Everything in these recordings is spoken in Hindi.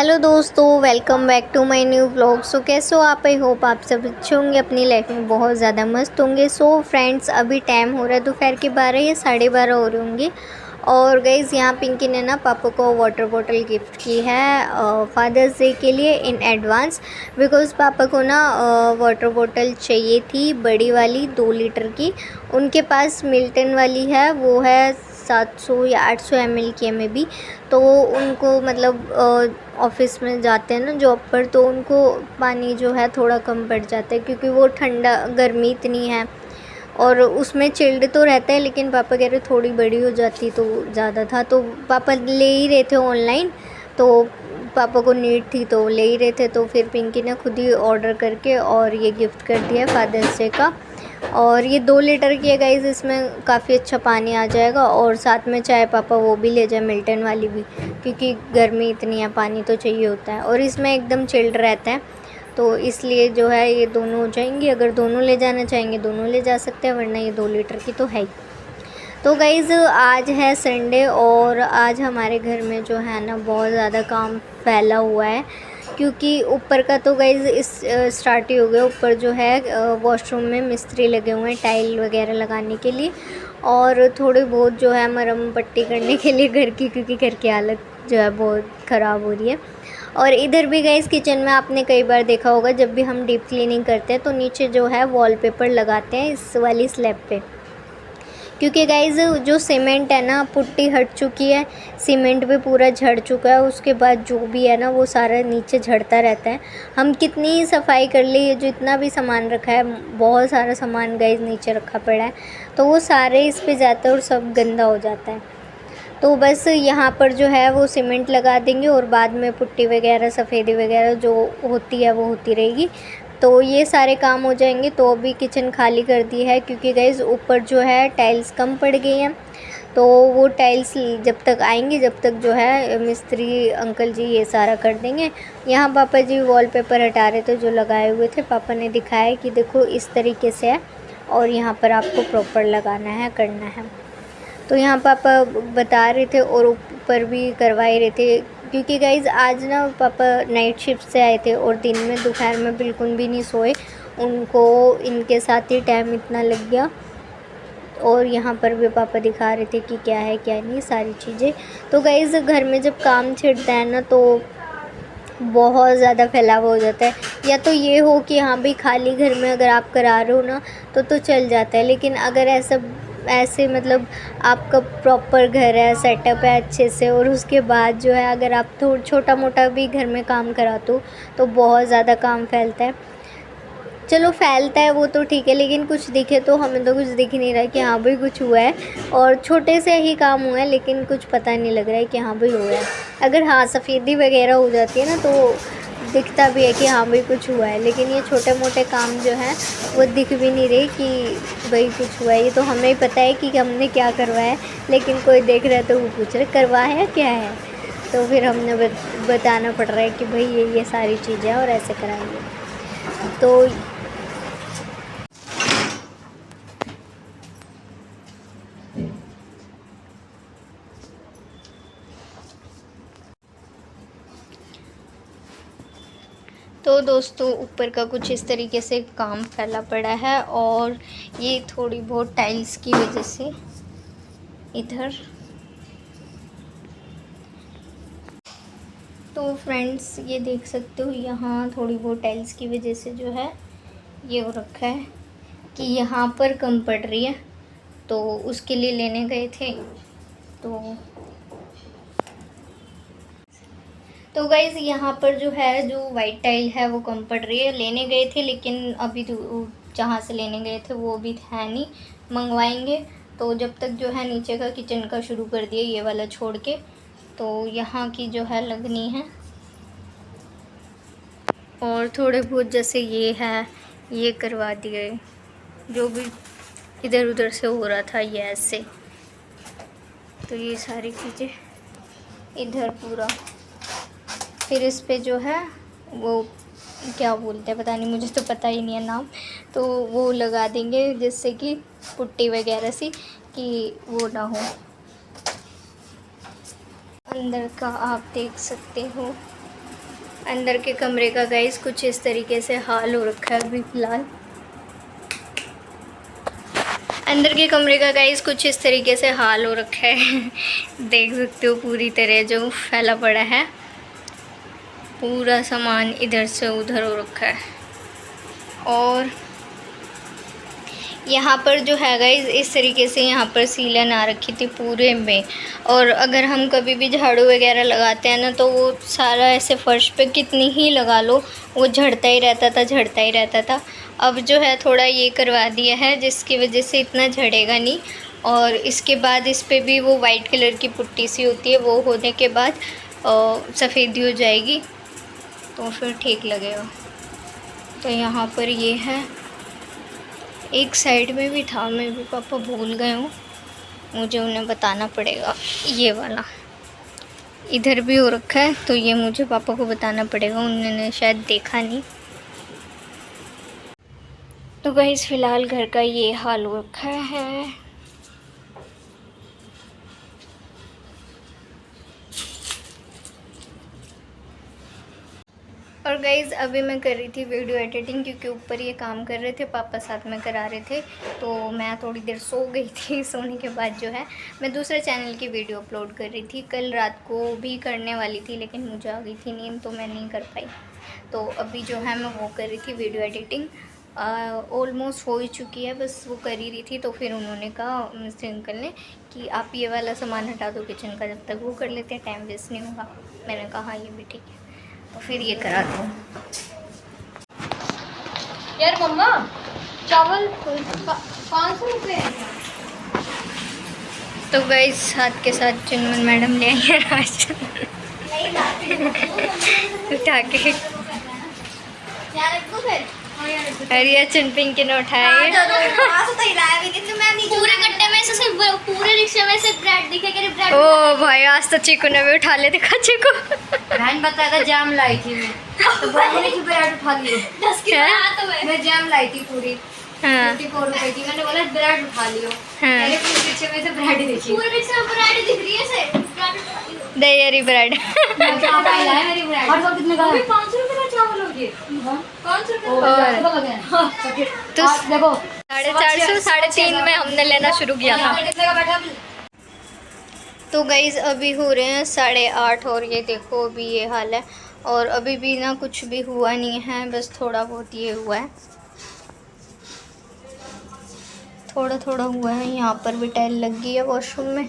हेलो दोस्तों, welcome back to my new vlog. So कैसे हो आप? आई होप आप सब अच्छे होंगे, अपनी लाइफ में बहुत ज़्यादा मस्त होंगे। सो फ्रेंड्स, अभी टाइम हो रहा है दोपहर के 12 या 12:30 हो रहे होंगे। और गाइज़, यहाँ पिंकी ने ना पापा को वाटर बॉटल गिफ्ट की है फादर्स डे के लिए इन एडवांस। बिकॉज़ पापा को ना वाटर बॉटल चाहिए थी, बड़ी वाली 2 लीटर की। उनके पास मिल्टन वाली है, वो है 700 या 800 ml की है मे बी। तो उनको मतलब ऑफिस में जाते हैं ना जॉब पर, तो उनको पानी जो है थोड़ा कम पड़ जाता है, क्योंकि वो ठंडा गर्मी इतनी है। और उसमें चिल्ड तो रहता है, लेकिन पापा कह रहे थोड़ी बड़ी हो जाती तो ज़्यादा था। तो पापा ले ही रहे थे ऑनलाइन, तो पापा को नीड थी तो ले ही रहे थे। तो फिर पिंकी ने खुद ही ऑर्डर करके और ये गिफ्ट कर दिया फादर्स डे का। और ये 2 लीटर की है गाइज़, इसमें काफ़ी अच्छा पानी आ जाएगा। और साथ में चाहे पापा वो भी ले जाए, मिल्टन वाली भी, क्योंकि गर्मी इतनी है, पानी तो चाहिए होता है। और इसमें एकदम चिल्ड रहता है, तो इसलिए जो है ये दोनों हो जाएंगी। अगर दोनों ले जाना चाहेंगे दोनों ले जा सकते हैं, वरना ये 2 लीटर की तो है ही। तो गाइज़, आज है संडे और आज हमारे घर में जो है ना बहुत ज़्यादा काम फैला हुआ है, क्योंकि ऊपर का तो गाइज़ इस स्टार्ट ही हो गया। ऊपर जो है वॉशरूम में मिस्त्री लगे हुए हैं टाइल वगैरह लगाने के लिए, और थोड़ी बहुत जो है मरम्म पट्टी करने के लिए घर की, क्योंकि घर की हालत जो है बहुत ख़राब हो रही है। और इधर भी गाइज़ किचन में आपने कई बार देखा होगा, जब भी हम डीप क्लीनिंग करते हैं तो नीचे जो है वॉलपेपर लगाते हैं इस वाली स्लैब पे, क्योंकि गाइज़ जो सीमेंट है ना पुट्टी हट चुकी है, सीमेंट भी पूरा झड़ चुका है। उसके बाद जो भी है ना वो सारा नीचे झड़ता रहता है। हम कितनी ही सफाई कर ले, ये जो इतना भी सामान रखा है, बहुत सारा सामान गाइज़ नीचे रखा पड़ा है, तो वो सारे इस पे जाता है और सब गंदा हो जाता है। तो बस यहाँ पर जो है वो सीमेंट लगा देंगे और बाद में पुट्टी वगैरह सफ़ेदी वगैरह जो होती है वो होती रहेगी। तो ये सारे काम हो जाएंगे। तो अभी किचन खाली कर दी है, क्योंकि गाइज़ ऊपर जो है टाइल्स कम पड़ गई हैं। तो वो टाइल्स जब तक आएंगी, जब तक जो है मिस्त्री अंकल जी ये सारा कर देंगे। यहाँ पापा जी वॉलपेपर हटा रहे थे जो लगाए हुए थे। पापा ने दिखाया कि देखो इस तरीके से है और यहाँ पर आपको प्रॉपर लगाना है, करना है। तो यहाँ पापा बता रहे थे और ऊपर भी करवा ही रहे थे, क्योंकि गाइज़ आज ना पापा नाइट शिफ्ट से आए थे और दिन में दोपहर में बिल्कुल भी नहीं सोए। उनको इनके साथ ही टाइम इतना लग गया। और यहाँ पर भी पापा दिखा रहे थे कि क्या है क्या नहीं सारी चीज़ें। तो गाइज़ घर में जब काम छिड़ता है ना तो बहुत ज़्यादा फैलाव हो जाता है। या तो ये हो कि हाँ भाई खाली घर में अगर आप करा रहे हो ना तो चल जाता है, लेकिन अगर ऐसे मतलब आपका प्रॉपर घर है, सेटअप है अच्छे से, और उसके बाद जो है अगर आप थोड़ा छोटा मोटा भी घर में काम कराते हो तो बहुत ज़्यादा काम फैलता है। चलो फैलता है वो तो ठीक है, लेकिन कुछ दिखे तो हमें तो कुछ दिख नहीं रहा है कि हाँ भाई कुछ हुआ है। और छोटे से ही काम हुआ है, लेकिन कुछ पता नहीं लग रहा है कि हाँ भाई हुआ है। अगर हाँ सफ़ेदी वगैरह हो जाती है ना तो दिखता भी है कि हाँ भाई कुछ हुआ है, लेकिन ये छोटे मोटे काम जो हैं वो दिख भी नहीं रहे कि भाई कुछ हुआ है। ये तो हमें ही पता है कि हमने क्या करवाया है, लेकिन कोई देख रहा है तो वो पूछ रहे करवाया है क्या है। तो फिर हमने बताना पड़ रहा है कि भाई ये सारी चीज़ें हैं और ऐसे कराएंगे। तो दोस्तों ऊपर का कुछ इस तरीके से काम फैला पड़ा है, और ये थोड़ी बहुत टाइल्स की वजह से इधर। तो फ्रेंड्स ये देख सकते हो, यहाँ थोड़ी बहुत टाइल्स की वजह से जो है ये हो रखा है कि यहाँ पर कम पड़ रही है। तो उसके लिए लेने गए थे तो गाइज़ यहाँ पर जो है जो वाइट टाइल है वो कम पड़ रही है। लेने गए थे, लेकिन अभी तो जहाँ से लेने गए थे वो अभी है नहीं, मंगवाएंगे। तो जब तक जो है नीचे का किचन का शुरू कर दिए, ये वाला छोड़ के, तो यहाँ की जो है लगनी है। और थोड़े बहुत जैसे ये है ये करवा दिए, जो भी इधर उधर से हो रहा था ये ऐसे। तो ये सारी चीज़ें इधर पूरा, फिर इस पे जो है वो क्या बोलते हैं पता नहीं, मुझे तो पता ही नहीं है नाम। तो वो लगा देंगे जिससे कि पुट्टी वगैरह सी कि वो ना हो। अंदर का आप देख सकते हो, अंदर के कमरे का गाइस कुछ इस तरीके से हाल हो रखा है अभी फ़िलहाल। अंदर के कमरे का गाइस कुछ इस तरीके से हाल हो रखा है देख सकते हो पूरी तरह जो फैला पड़ा है, पूरा सामान इधर से उधर हो रखा है। और यहाँ पर जो है गाइस इस तरीके से यहाँ पर सीलन आ रखी थी पूरे में। और अगर हम कभी भी झाड़ू वगैरह लगाते हैं ना तो वो सारा ऐसे फर्श पे कितनी ही लगा लो वो झड़ता ही रहता था, झड़ता ही रहता था। अब जो है थोड़ा ये करवा दिया है जिसकी वजह से इतना झड़ेगा नहीं। और इसके बाद इस पर भी वो वाइट कलर की पुट्टी सी होती है, वो होने के बाद सफ़ेदी हो जाएगी तो फिर ठीक लगेगा। तो यहाँ पर ये है, एक साइड में भी था, मैं भी पापा भूल गए हूँ, मुझे उन्हें बताना पड़ेगा। ये वाला इधर भी हो रखा है तो ये मुझे पापा को बताना पड़ेगा, उन्होंने शायद देखा नहीं। तो गाइस फ़िलहाल घर का ये हाल हो रखा है। और गाइज़ अभी मैं कर रही थी वीडियो एडिटिंग क्योंकि ऊपर ये काम कर रहे थे, पापा साथ में करा रहे थे। तो मैं थोड़ी देर सो गई थी, सोने के बाद जो है मैं दूसरे चैनल की वीडियो अपलोड कर रही थी। कल रात को भी करने वाली थी लेकिन मुझे आ गई थी नींद तो मैं नहीं कर पाई। तो अभी जो है मैं वो कर रही थी वीडियो एडिटिंग, ऑलमोस्ट हो ही चुकी है, बस वो कर ही रही थी। तो फिर उन्होंने कहा मिस्टर अंकल ने कि आप ये वाला सामान हटा दो किचन का, जब तक वो कर लेते हैं टाइम वेस्ट नहीं होगा। मैंने कहा हाँ ये भी ठीक है, तो फिर ये करा दो। यार मम्मा चावल 500 रुपये है। तो गाइस साथ के साथ चुनमुन मैडम ले आई है राशन उठा के। अरे चुनपिंग के नोट है पूरे गड्ढे में से सिर्फ पूरे रिक्शे में से ब्रेड दिखेगा, ब्रेड। ओ भाई आज तो चीकू ने भी उठा लेते खा चीकू। बहन बताया था जाम लाई थी मैं, तो बोलने की ब्रेड उठा लियो। 10 किलो मैं जाम लाई थी पूरी। हाँ 54 रुपए की, मैंने बोला ब्रेड उठा लियो। हाँ पूरे रिक्शे में से ब्रेड दिखी, पूरे रिक्शे में ब्रेड दिख रही है से ब्रेड उठा लियो। दही ब्रेड मेरी ब्रेड और सब कितने का है? 500 रुपए का चावल हो गए। 500 रुपए तो देखो 450 350 में हमने लेना शुरू किया था। कितने का बैठा? तो गाइज़ अभी हो रहे हैं 8:30 और ये देखो अभी ये हाल है। और अभी भी ना कुछ भी हुआ नहीं है, बस थोड़ा बहुत ये हुआ है, थोड़ा थोड़ा हुआ है। यहाँ पर भी टाइल लग गई है वॉशरूम में।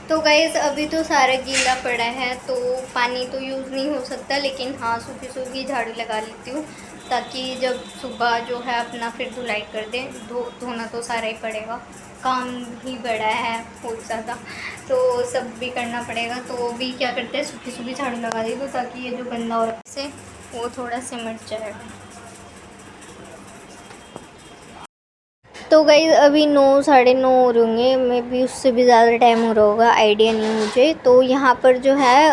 तो गाइज़ अभी तो सारा गीला पड़ा है तो पानी तो यूज़ नहीं हो सकता, लेकिन हाँ सूखी सूखी झाड़ू लगा लेती हूँ ताकि जब सुबह जो है अपना फिर धुलाई कर दें। धोना तो सारा ही पड़ेगा, काम ही बड़ा है बहुत ज़्यादा, तो सब भी करना पड़ेगा। तो भी क्या करते हैं सूखी सूखी झाड़ू लगा दी तो ताकि ये जो गंदा हो रहा है वो थोड़ा सिमट जाएगा। तो गाइज़ अभी 9 9:30 हो रहे होंगे, मे भी उससे भी ज़्यादा टाइम हो रहा होगा, आइडिया नहीं मुझे। तो यहाँ पर जो है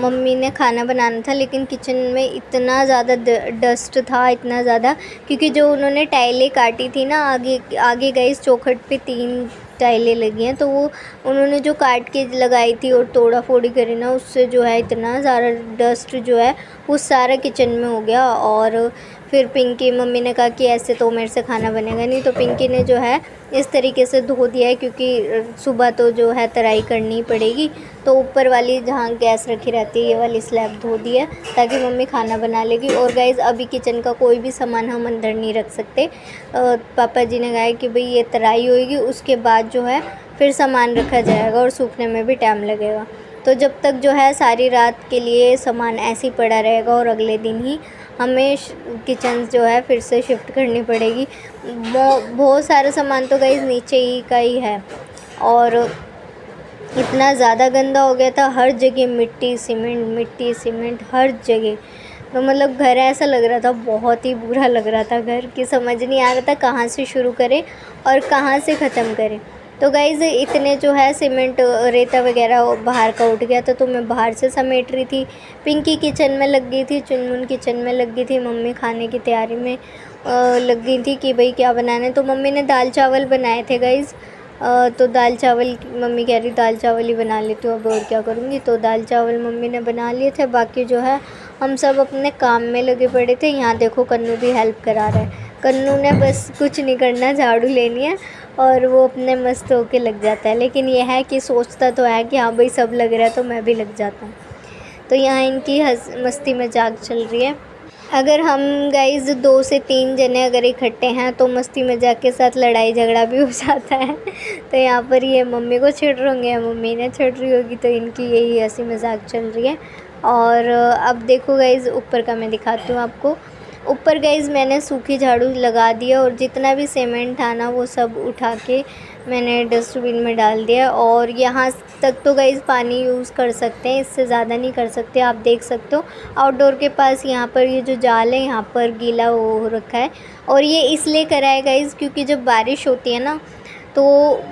मम्मी ने खाना बनाना था लेकिन किचन में इतना ज़्यादा डस्ट था, इतना ज़्यादा, क्योंकि जो उन्होंने टाइलें काटी थी ना आगे आगे गाइज़ चौखट पे 3 टाइलें लगी हैं, तो वो उन्होंने जो काट के लगाई थी और तोड़ा फोड़ी करी ना, उससे जो है इतना ज़्यादा डस्ट जो है वो सारा किचन में हो गया। और फिर पिंकी मम्मी ने कहा कि ऐसे तो मेरे से खाना बनेगा नहीं, तो पिंकी ने जो है इस तरीके से धो दिया है क्योंकि सुबह तो जो है तराई करनी पड़ेगी। तो ऊपर वाली जहाँ गैस रखी रहती है ये वाली स्लैब धो दी है ताकि मम्मी खाना बना लेगी। और गाइज़ अभी किचन का कोई भी सामान हम अंदर नहीं रख सकते, पापा जी ने कहा कि भाई ये तराई होएगी उसके बाद जो है फिर सामान रखा जाएगा और सूखने में भी टाइम लगेगा। तो जब तक जो है सारी रात के लिए सामान ऐसे ही पड़ा रहेगा और अगले दिन ही हमें किचन जो है फिर से शिफ्ट करनी पड़ेगी। बहुत सारा सामान तो गाइस नीचे ही का ही है और इतना ज़्यादा गंदा हो गया था, हर जगह मिट्टी सीमेंट हर जगह। तो मतलब घर ऐसा लग रहा था, बहुत ही बुरा लग रहा था घर, कि समझ नहीं आ रहा था कहाँ से शुरू करें और कहाँ से ख़त्म करें। तो गाइज़ इतने जो है सीमेंट रेता वगैरह बाहर का उठ गया था, तो मैं बाहर से समेट रही थी। पिंकी किचन में लग गई थी, चुनमुन किचन में लग गई थी, मम्मी खाने की तैयारी में लग गई थी कि भाई क्या बनाना है। तो मम्मी ने दाल चावल बनाए थे गाइज़। तो दाल चावल मम्मी कह रही दाल चावल ही बना लेती हूँ, अब और क्या करूँगी। तो दाल चावल मम्मी ने बना लिए थे। बाकी जो है हम सब अपने काम में लगे पड़े थे। यहाँ देखो कन्नू भी हेल्प करा रहा है। कन्नू ने बस कुछ नहीं करना, झाड़ू लेनी है और वो अपने मस्त होके लग जाता है। लेकिन यह है कि सोचता तो है कि हाँ भाई सब लग रहा है तो मैं भी लग जाता हूँ। तो यहाँ इनकी मस्ती मजाक चल रही है। अगर हम गाइज़ 2 से 3 जने अगर इकट्ठे हैं तो मस्ती मजाक के साथ लड़ाई झगड़ा भी हो जाता है। तो यहाँ पर ये मम्मी को छिड़ रहे होंगे या मम्मी ने छिड़ रही होगी, तो इनकी यही हंसी मजाक चल रही है। और अब देखो गाइज़ ऊपर का मैं दिखाती हूँ आपको। ऊपर गाइज़ मैंने सूखी झाड़ू लगा दिया और जितना भी सीमेंट था ना वो सब उठा के मैंने डस्टबिन में डाल दिया। और यहाँ तक तो गाइज़ पानी यूज़ कर सकते हैं, इससे ज़्यादा नहीं कर सकते। आप देख सकते हो आउटडोर के पास यहाँ पर ये जो जाल है यहाँ पर गीला हो रखा है। और ये इसलिए करा है गाइज़ क्योंकि जब बारिश होती है ना तो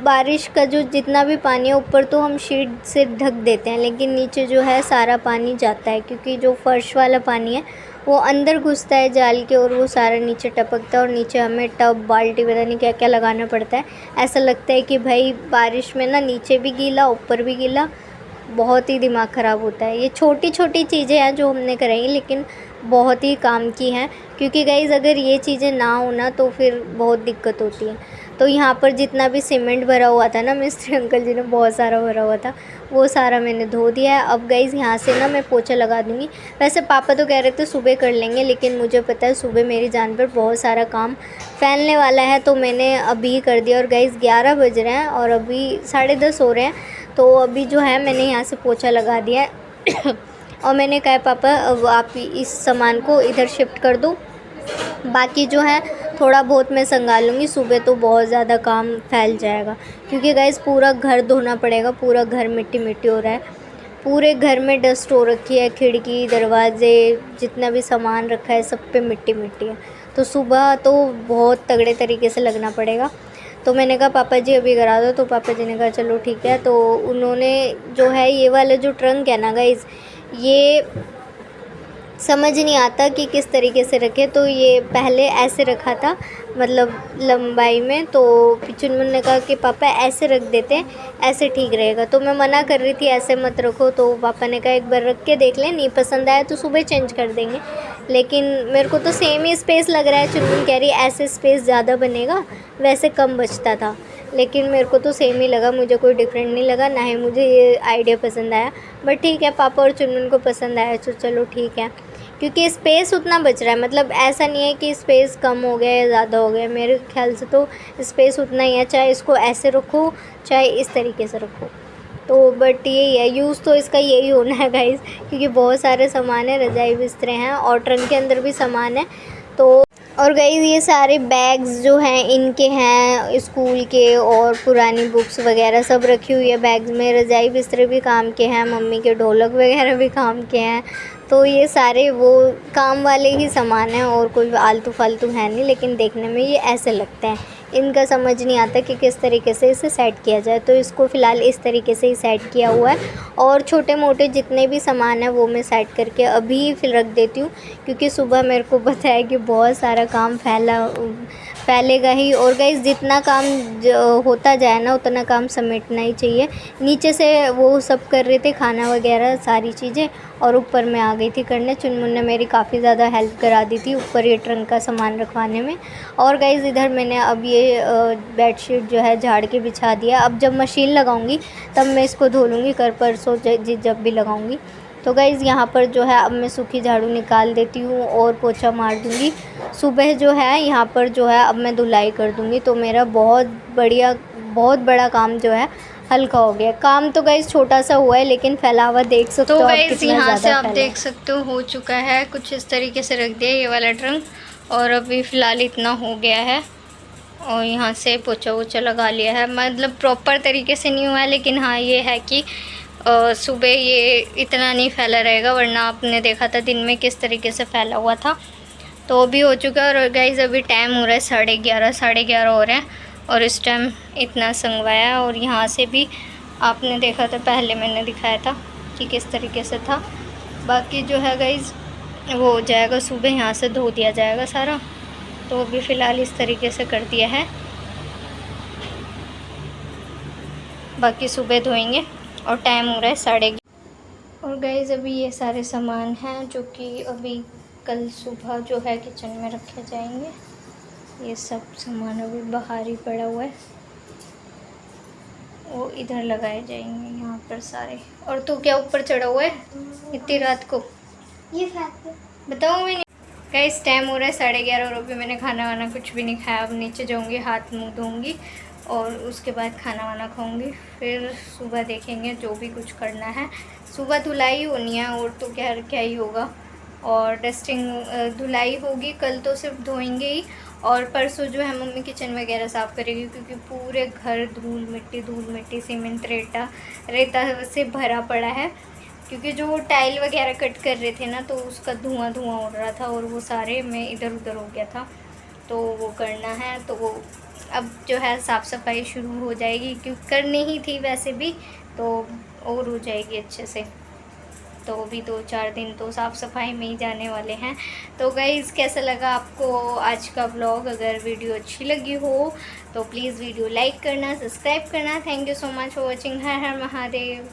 बारिश का जो जितना भी पानी है ऊपर तो हम शीट से ढक देते हैं, लेकिन नीचे जो है सारा पानी जाता है क्योंकि जो फर्श वाला पानी है वो अंदर घुसता है जाल के और वो सारा नीचे टपकता है। और नीचे हमें टब बाल्टी पता नहीं क्या क्या लगाना पड़ता है। ऐसा लगता है कि भाई बारिश में ना नीचे भी गीला ऊपर भी गीला, बहुत ही दिमाग ख़राब होता है। ये छोटी छोटी चीज़ें हैं जो हमने कराई लेकिन बहुत ही काम की हैं, क्योंकि गाइज़ अगर ये चीज़ें ना हो ना तो फिर बहुत दिक्कत होती है। तो यहाँ पर जितना भी सीमेंट भरा हुआ था ना, मिस्त्री अंकल जी ने बहुत सारा भरा हुआ था, वो सारा मैंने धो दिया है। अब गाइज़ यहाँ से ना मैं पोछा लगा दूँगी। वैसे पापा तो कह रहे थे सुबह कर लेंगे, लेकिन मुझे पता है सुबह मेरी जान पर बहुत सारा काम फैलने वाला है, तो मैंने अभी कर दिया। और गाइज़ 11 बज रहे हैं और अभी 10:30 हो रहे हैं, तो अभी जो है मैंने यहाँ से पोछा लगा दिया है। और मैंने कहा पापा अब आप इस सामान को इधर शिफ्ट कर दो, बाकी जो है थोड़ा बहुत मैं संभाल लूँगी। सुबह तो बहुत ज़्यादा काम फैल जाएगा क्योंकि गाइज़ पूरा घर धोना पड़ेगा। पूरा घर मिट्टी मिट्टी हो रहा है, पूरे घर में डस्ट हो रखी है, खिड़की दरवाजे जितना भी सामान रखा है सब पे मिट्टी मिट्टी है। तो सुबह तो बहुत तगड़े तरीके से लगना पड़ेगा। तो मैंने कहा पापा जी अभी करा दो, तो पापा जी ने कहा चलो ठीक है। तो उन्होंने जो है ये वाला जो ट्रंक है ना गाइज़, ये समझ नहीं आता कि किस तरीके से रखे। तो ये पहले ऐसे रखा था मतलब लंबाई में, तो चुनमुन ने कहा कि पापा ऐसे रख देते हैं, ऐसे ठीक रहेगा। तो मैं मना कर रही थी ऐसे मत रखो, तो पापा ने कहा एक बार रख के देख लें, नहीं पसंद आया तो सुबह चेंज कर देंगे। लेकिन मेरे को तो सेम ही स्पेस लग रहा है। चुनमुन कह रही ऐसे स्पेस ज़्यादा बनेगा, वैसे कम बचता था, लेकिन मेरे को तो सेम ही लगा, मुझे कोई डिफरेंट नहीं लगा, ना ही मुझे ये आइडिया पसंद आया। बट ठीक है पापा और चुनमुन को पसंद आया तो चलो ठीक है, क्योंकि स्पेस उतना बच रहा है। मतलब ऐसा नहीं है कि स्पेस कम हो गया या ज़्यादा हो गया, मेरे ख्याल से तो स्पेस उतना ही है, चाहे इसको ऐसे रखो चाहे इस तरीके से रखो। तो बट यही है, यूज़ तो इसका यही होना है गाइज़, क्योंकि बहुत सारे सामान है, रज़ाई बिस्तरे हैं और ट्रंक के अंदर भी सामान है। तो और गाइज़ ये सारे बैग्स जो हैं इनके हैं स्कूल के, और पुरानी बुक्स वगैरह सब रखी हुई है बैग्स में। रज़ाई बिस्तरे भी काम के हैं, मम्मी के ढोलक वगैरह भी काम के हैं। तो ये सारे वो काम वाले ही सामान हैं और कोई आलतू फालतू है नहीं, लेकिन देखने में ये ऐसे लगते हैं। इनका समझ नहीं आता कि किस तरीके से इसे सेट किया जाए, तो इसको फ़िलहाल इस तरीके से ही सेट किया हुआ है। और छोटे मोटे जितने भी सामान है वो मैं सेट करके अभी फिर रख देती हूँ, क्योंकि सुबह मेरे को पता है कि बहुत सारा काम फैलेगा ही। और गाइस जितना काम होता जाए ना उतना काम समेटना ही चाहिए। नीचे से वो सब कर रहे थे खाना वगैरह सारी चीज़ें, और ऊपर मैं आ गई थी करने। चुनमुन ने मेरी काफ़ी ज़्यादा हेल्प करा दी थी ऊपर ये ट्रंक का सामान रखवाने में। और गाइस इधर मैंने अब ये बेडशीट जो है झाड़ के बिछा दिया। अब जब मशीन लगाऊंगी तब मैं इसको धो लूँगी, कल परसों जब भी लगाऊंगी। तो गाइज़ यहाँ पर जो है अब मैं सूखी झाड़ू निकाल देती हूँ और पोछा मार दूँगी। सुबह जो है यहाँ पर जो है अब मैं धुलाई कर दूँगी, तो मेरा बहुत बड़ा काम जो है हल्का हो गया। काम तो गाइज़ छोटा सा हुआ है, लेकिन फैलावा देख सकते हो। तो गाइज़ यहाँ से आप देख सकते हो चुका है, कुछ इस तरीके से रख दिया ये वाला ट्रंक, और अभी फ़िलहाल इतना हो गया है। और यहाँ से पोछा वोछा लगा लिया है, मतलब प्रॉपर तरीके से नहीं हुआ है, लेकिन हाँ ये है कि सुबह ये इतना नहीं फैला रहेगा, वरना आपने देखा था दिन में किस तरीके से फैला हुआ था। तो अभी हो चुका है। और गाइज़ अभी टाइम हो रहा है 11:30 हो रहे हैं, और इस टाइम इतना संगवाया। और यहाँ से भी आपने देखा था, पहले मैंने दिखाया था कि किस तरीके से था। बाकी जो है गाइज़ वो हो जाएगा, सुबह यहाँ से धो दिया जाएगा सारा। तो अभी फ़िलहाल इस तरीके से कर दिया है, बाकी सुबह धोएंगे। और टाइम हो रहा है 11:30। और गाइज़ अभी ये सारे सामान हैं जो कि अभी कल सुबह जो है किचन में रखे जाएंगे। ये सब सामान अभी बाहर ही पड़ा हुआ है, वो इधर लगाए जाएंगे यहाँ पर सारे। और तू क्या ऊपर चढ़ा हुआ है इतनी रात को? ये बताओ मैंने। गाइस टाइम हो रहा है 11:30 और अभी मैंने खाना वाना कुछ भी नहीं खाया। अब नीचे जाऊँगी, हाथ मुँह धोऊँगी और उसके बाद खाना वाना खाऊँगी। फिर सुबह देखेंगे जो भी कुछ करना है। सुबह धुलाई होनी है और तो क्या क्या ही होगा। और डस्टिंग धुलाई होगी, कल तो सिर्फ धोएंगे ही। और परसों जो है मम्मी किचन वगैरह साफ़ करेगी, क्योंकि पूरे घर धूल मिट्टी सीमेंट रेता से भरा पड़ा है। क्योंकि जो टाइल वगैरह कट कर रहे थे ना, तो उसका धुआं उड़ रहा था और वो सारे में इधर उधर हो गया था। तो वो करना है, तो वो अब जो है साफ़ सफाई शुरू हो जाएगी, क्योंकि करनी ही थी वैसे भी, तो और हो जाएगी अच्छे से। तो अभी 2-4 दिन तो साफ़ सफाई में ही जाने वाले हैं। तो गाइज़ कैसा लगा आपको आज का व्लॉग? अगर वीडियो अच्छी लगी हो तो प्लीज़ वीडियो लाइक करना, सब्सक्राइब करना। Thank you so much for watching. Her her Mahadev.